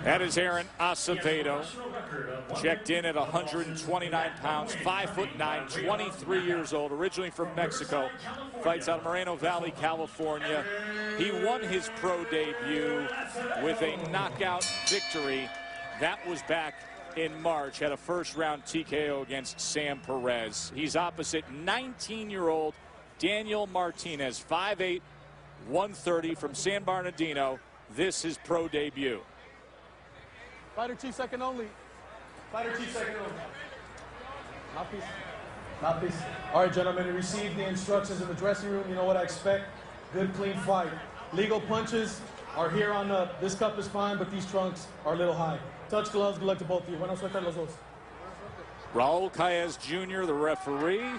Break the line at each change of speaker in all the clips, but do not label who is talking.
That is Aaron Acevedo, checked in at 129 pounds, 5'9", 23 years old, originally from Mexico, fights out of Moreno Valley, California. He won his pro debut with a knockout victory. That was back in March, had a first-round TKO against Sam Perez. He's opposite 19-year-old Daniel Martinez, 5'8", 130 from San Bernardino. This is pro debut.
Fighter chief second only. Fighter chief second only. Mouthpiece. Mouthpiece. All right, gentlemen, you received the instructions in the dressing room. You know what I expect. Good, clean fight. Legal punches are here on up. This cup is fine, but these trunks are a little high. Touch gloves. Good luck to both of you. Buenos suerte los dos.
Raul Caez Jr., the referee,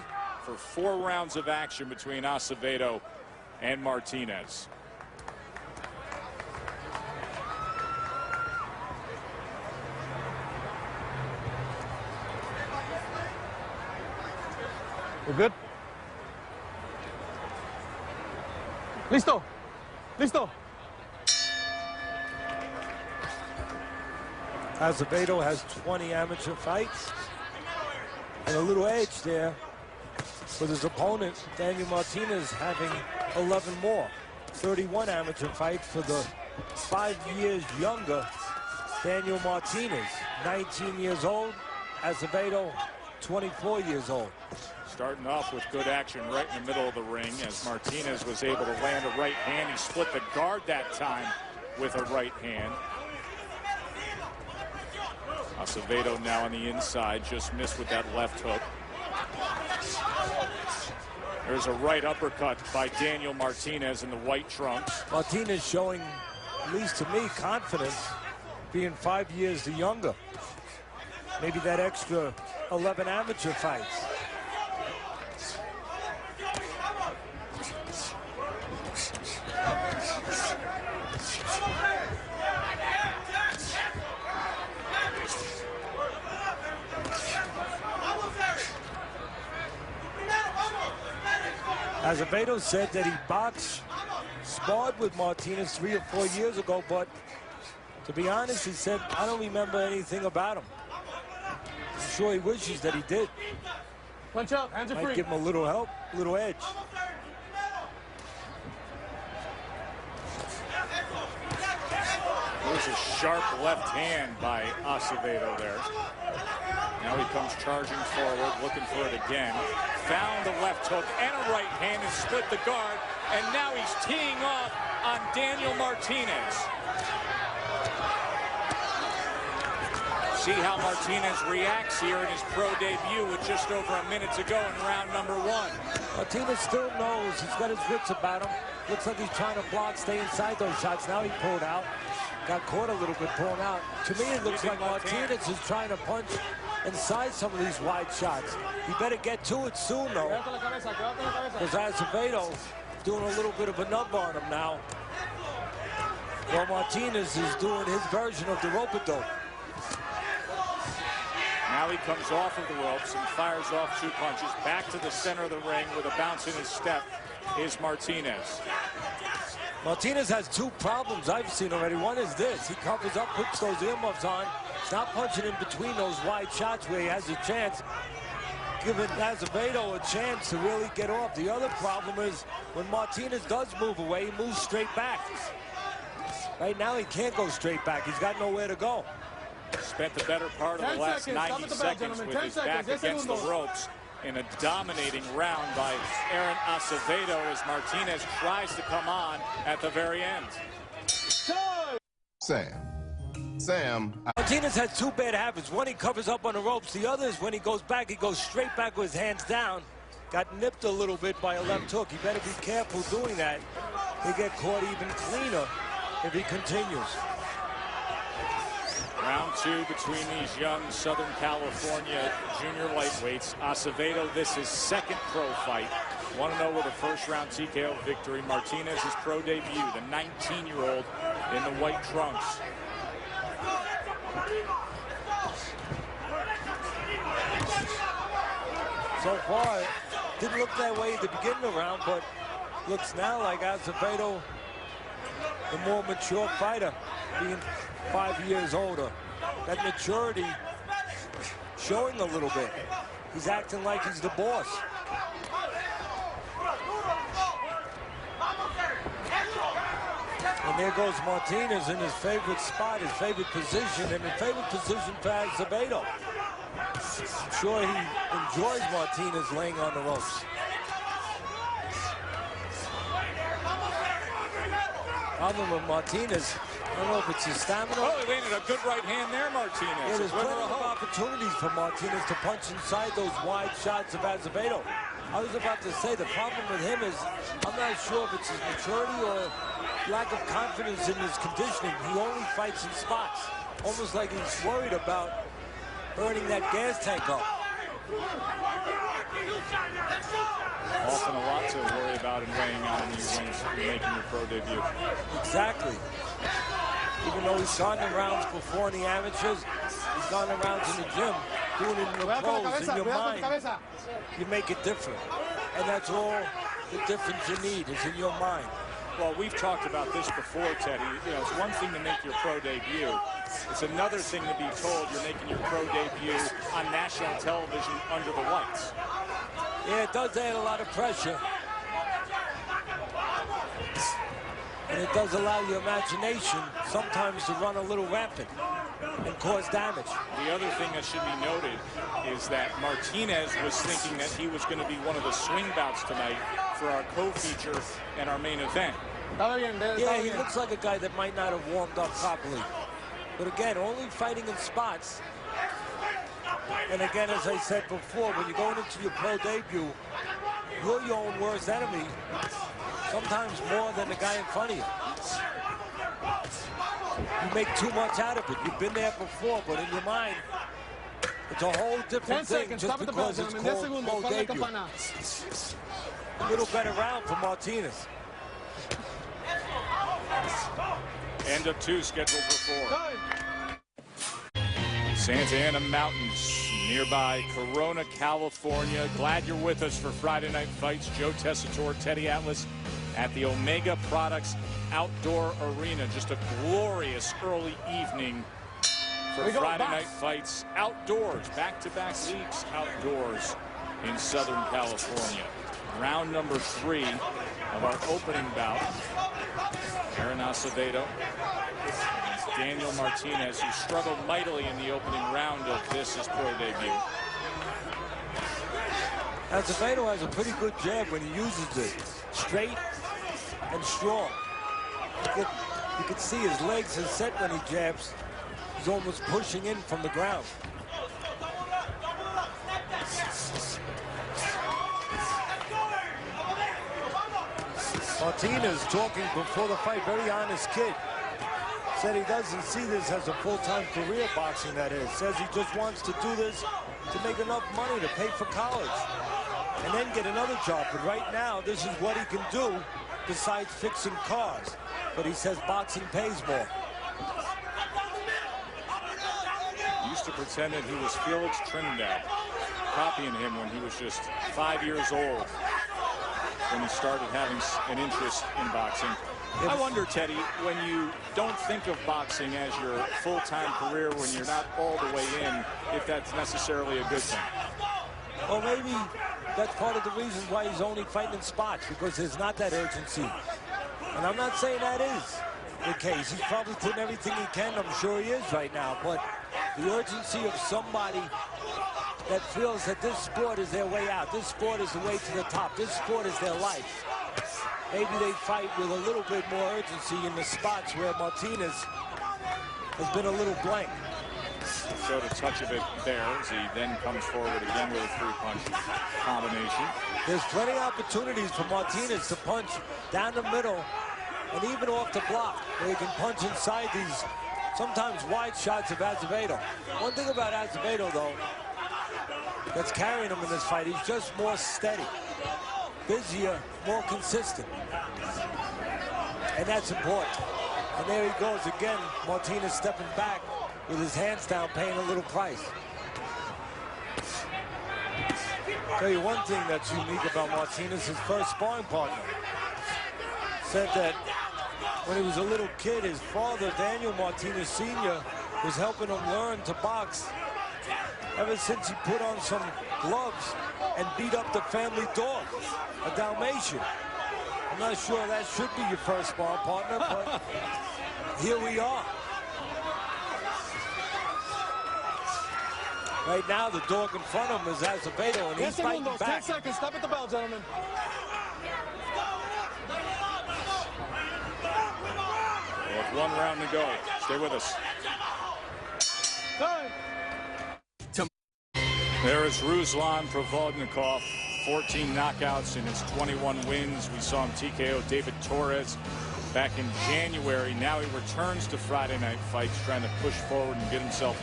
for 4 rounds of action between Acevedo and Martinez.
We're good? Listo. Listo.
Acevedo has 20 amateur fights and a little edge there with his opponent, Daniel Martinez, having 11 more. 31 amateur fights for the 5 years younger Daniel Martinez, 19 years old. Acevedo, 24 years old.
Starting off with good action right in the middle of the ring as Martinez was able to land a right hand. He split the guard that time with a right hand. Acevedo now on the inside, just missed with that left hook. There's a right uppercut by Daniel Martinez in the white trunks.
Martinez showing, at least to me, confidence, being 5 years the younger. Maybe that extra 11 amateur fights. Acevedo said that he sparred with Martinez 3 or 4 years ago, but to be honest, he said, I don't remember anything about him. I'm sure he wishes that he did.
Punch out, hands are free.
Might give him a little help, a little edge.
There's a sharp left hand by Acevedo there. Now he comes charging forward, looking for it again. Found the left hook and a right hand and split the guard. And now he's teeing off on Daniel Martinez. See how Martinez reacts here in his pro debut with just over a minute to go in round number 1.
Martinez still knows he's got his wits about him. Looks like he's trying to block, stay inside those shots. Now he pulled out. Got caught a little bit pulling out. To me, it looks like Martinez is trying to punch inside some of these wide shots. He better get to it soon, though, because Acevedo doing a little bit of a number on him now. Well, Martinez is doing his version of the rope-a-dope.
Now he comes off of the ropes and fires off 2 punches. Back to the center of the ring with a bounce in his step is Martinez.
Martinez has 2 problems I've seen already. One is this. He covers up, puts those earmuffs on. He's not punching in between those wide shots where he has a chance, giving Acevedo a chance to really get off. The other problem is when Martinez does move away, he moves straight back. Right now, he can't go straight back. He's got nowhere to go.
Spent the better part of the last 90 seconds with his back against the ropes in a dominating round by Aaron Acevedo as Martinez tries to come on at the very end.
Sam.
Martinez has 2 bad habits. One, he covers up on the ropes. The other is when he goes back, he goes straight back with his hands down. Got nipped a little bit by a left hook. He better be careful doing that. He'll get caught even cleaner if he continues.
Round 2 between these young Southern California junior lightweights. Acevedo, this is second pro fight. 1-0 with a first-round TKO victory. Martinez's pro debut, the 19-year-old in the white trunks.
So far, it didn't look that way at the beginning of the round, but looks now like Acevedo the more mature fighter, being 5 years older. That maturity showing a little bit. He's acting like he's the boss. And there goes Martinez in his favorite spot, his favorite position, and his favorite position for Acevedo. I'm sure he enjoys Martinez laying on the ropes. Problem with Martinez, I don't know if it's his stamina.
Oh, he landed a good right hand there, Martinez.
Yeah, there's plenty of opportunities for Martinez to punch inside those wide shots of Acevedo. I was about to say the problem with him is I'm not sure if it's his maturity or lack of confidence in his conditioning. He only fights in spots, almost like he's worried about burning that gas tank up.
Often a lot to worry about and weighing on you when you're making your pro debut.
Exactly. Even though he's gone the rounds before in the amateurs, he's gone the rounds in the gym, doing it in the pros, in your mind. You make it different. And that's all the difference you need is in your mind.
Well, we've talked about this before, Teddy. You know, it's one thing to make your pro debut. It's another thing to be told you're making your pro debut on national television under the lights.
Yeah, it does add a lot of pressure. And it does allow your imagination sometimes to run a little rampant and cause damage.
The other thing that should be noted is that Martinez was thinking that he was going to be one of the swing bouts tonight for our co-feature and our main event.
Yeah, he looks like a guy that might not have warmed up properly. But again, only fighting in spots. And again, as I said before, when you're going into your pro debut, you're your own worst enemy, sometimes more than the guy in front of you. You make too much out of it. You've been there before, but in your mind, it's a whole different thing just because it's called pro debut. A little better round for Martinez.
End of 2 scheduled for 4. Santa Ana Mountains, nearby Corona, California. Glad you're with us for Friday Night Fights. Joe Tessitore, Teddy Atlas at the Omega Products Outdoor Arena. Just a glorious early evening for Friday Night Fights outdoors. Back-to-back leagues outdoors in Southern California. Round number 3 of our opening bout. Aaron Acevedo, Daniel Martinez, who struggled mightily in the opening round of his pro debut.
Acevedo has a pretty good jab when he uses it. Straight and strong. You can see his legs are set when he jabs. He's almost pushing in from the ground. Martinez talking before the fight, very honest kid. Said he doesn't see this as a full-time career, boxing that is. Says he just wants to do this to make enough money to pay for college and then get another job. But right now, this is what he can do besides fixing cars. But he says boxing pays more.
He used to pretend that he was Felix Trinidad, copying him when he was just 5 years old, when he started having an interest in boxing. I wonder, Teddy, when you don't think of boxing as your full-time career, when you're not all the way in, if that's necessarily a good thing.
Well, maybe that's part of the reason why he's only fighting in spots, because there's not that urgency. And I'm not saying that is the case. He's probably putting everything he can. I'm sure he is right now. But the urgency of somebody that feels that this sport is their way out, this sport is the way to the top, this sport is their life. Maybe they fight with a little bit more urgency in the spots where Martinez has been a little blank.
Showed a touch of it there as he then comes forward again with a 3-punch combination.
There's plenty of opportunities for Martinez to punch down the middle and even off the block, where he can punch inside these sometimes wide shots of Acevedo. One thing about Acevedo, though, that's carrying him in this fight, he's just more steady, busier, more consistent. And that's important. And there he goes again, Martinez stepping back with his hands down, paying a little price. Tell you one thing that's unique about Martinez, his first sparring partner said that when he was a little kid, his father, Daniel Martinez Sr., was helping him learn to box. Ever since he put on some gloves and beat up the family dog, a Dalmatian. I'm not sure that should be your first sparring partner, but here we are. Right now, the dog in front of him is Acevedo, and he's fighting back.
10 seconds. Stop at the bell, gentlemen.
With 1 round to go. Stay with us.
Time.
There is Ruslan Provodnikov, 14 knockouts in his 21 wins. We saw him TKO David Torres back in January. Now he returns to Friday Night Fights, trying to push forward and get himself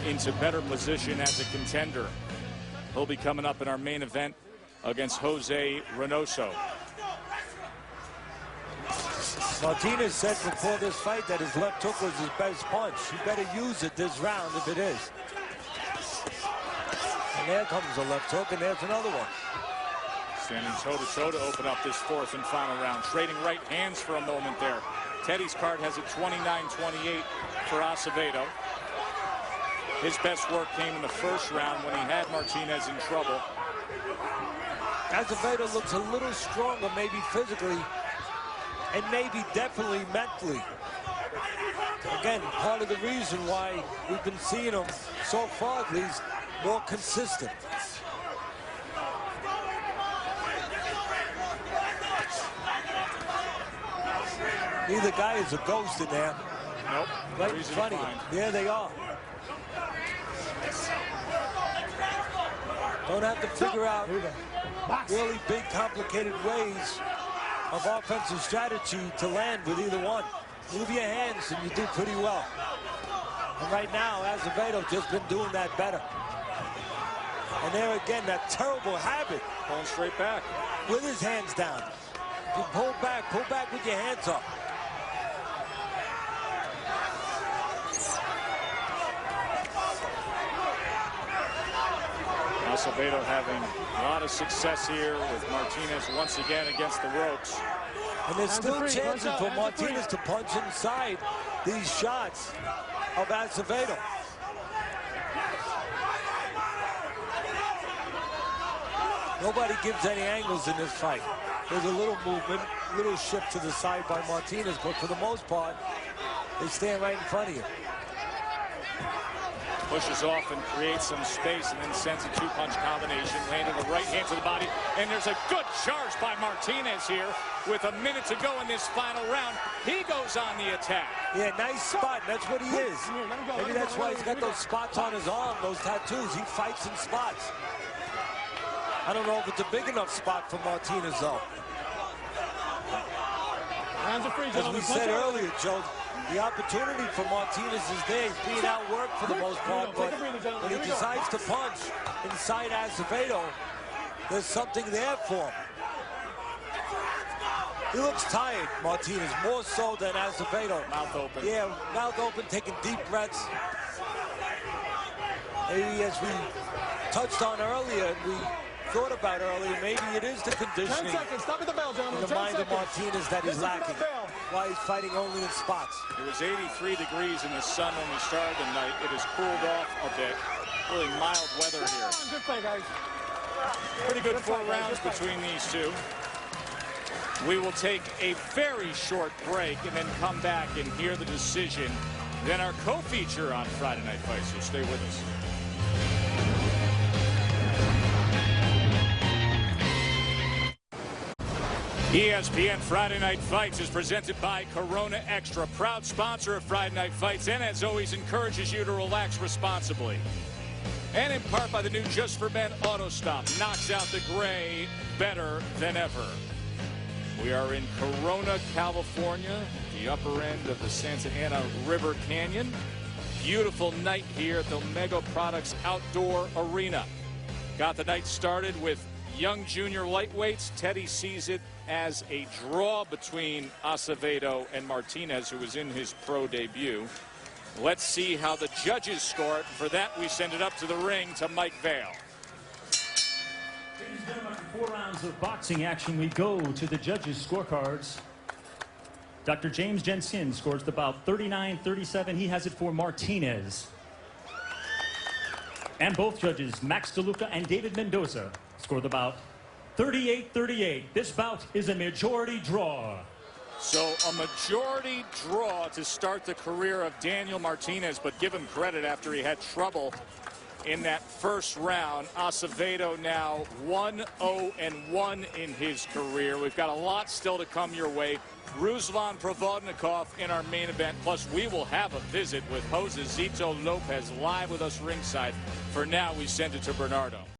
into better position as a contender. He'll be coming up in our main event against Jose Reynoso.
Martinez said before this fight that his left hook was his best punch. He better use it this round if it is. And there comes the left hook, and there's another one.
Standing toe-to-toe to open up this 4th and final round. Trading right hands for a moment there. Teddy's card has it 29-28 for Acevedo. His best work came in the first round when he had Martinez in trouble.
Acevedo looks a little stronger, maybe physically, and maybe definitely mentally. Again, part of the reason why we've been seeing him so far at least more consistent. Neither guy is a ghost in there.
Nope.
Right in front of you. There they are. Don't have to figure out really big, complicated ways of offensive strategy to land with either one. Move your hands and you do pretty well. And right now, Acevedo just been doing that better. And there again, that terrible habit.
Pulling straight back.
With his hands down. You pull back with your hands up.
Acevedo having a lot of success here with Martinez once again against the ropes.
And there's still chances for Martinez to punch inside these shots of Acevedo. Nobody gives any angles in this fight. There's a little movement, a little shift to the side by Martinez, but for the most part, they stand right in front of you.
Pushes off and creates some space and then sends a 2-punch combination. Landing the right hand to the body. And there's a good charge by Martinez here with a minute to go in this final round. He goes on the attack.
Yeah, nice spot. That's what he is. Maybe that's why he's got those spots on his arm, those tattoos. He fights in spots. I don't know if it's a big enough spot for Martinez, though.
Hands are free,
as we said earlier, Joe, the opportunity for Martinez is there. He's being outworked for the most part, but when he decides to punch inside Acevedo, there's something there for him. He looks tired, Martinez, more so than Acevedo.
Mouth open.
Yeah, mouth open, taking deep breaths. Maybe as we touched on earlier, and we thought about earlier, maybe it is the conditioning
10 seconds. Stop at the bell, gentlemen.
in the mind of Martinez that he's lacking. Why he's fighting only in spots.
It was 83 degrees in the sun when we started the night. It has cooled off a bit. Really mild weather here.
Good fight, guys.
Pretty good 4 rounds between these two. We will take a very short break and then come back and hear the decision. Then our co-feature on Friday Night Fights, so stay with us. ESPN Friday Night Fights is presented by Corona Extra, proud sponsor of Friday Night Fights, and as always encourages you to relax responsibly. And in part by the new Just for Men Auto Stop, knocks out the gray better than ever. We are in Corona, California, the upper end of the Santa Ana River Canyon. Beautiful night here at the Omega Products Outdoor Arena. Got the night started with young junior lightweights. Teddy sees it as a draw between Acevedo and Martinez, who was in his pro debut. Let's see how the judges score it. For that, we send it up to the ring to Mike Vale.
Ladies and gentlemen, after 4 rounds of boxing action, we go to the judges' scorecards. Dr. James Jensen scores the bout 39-37. He has it for Martinez. And both judges, Max DeLuca and David Mendoza, score the bout 38-38. This bout is a majority draw.
So a majority draw to start the career of Daniel Martinez, but give him credit after he had trouble in that first round. Acevedo now 1-0-1 in his career. We've got a lot still to come your way. Ruslan Provodnikov in our main event. Plus, we will have a visit with Jose Zito Lopez live with us ringside. For now, we send it to Bernardo.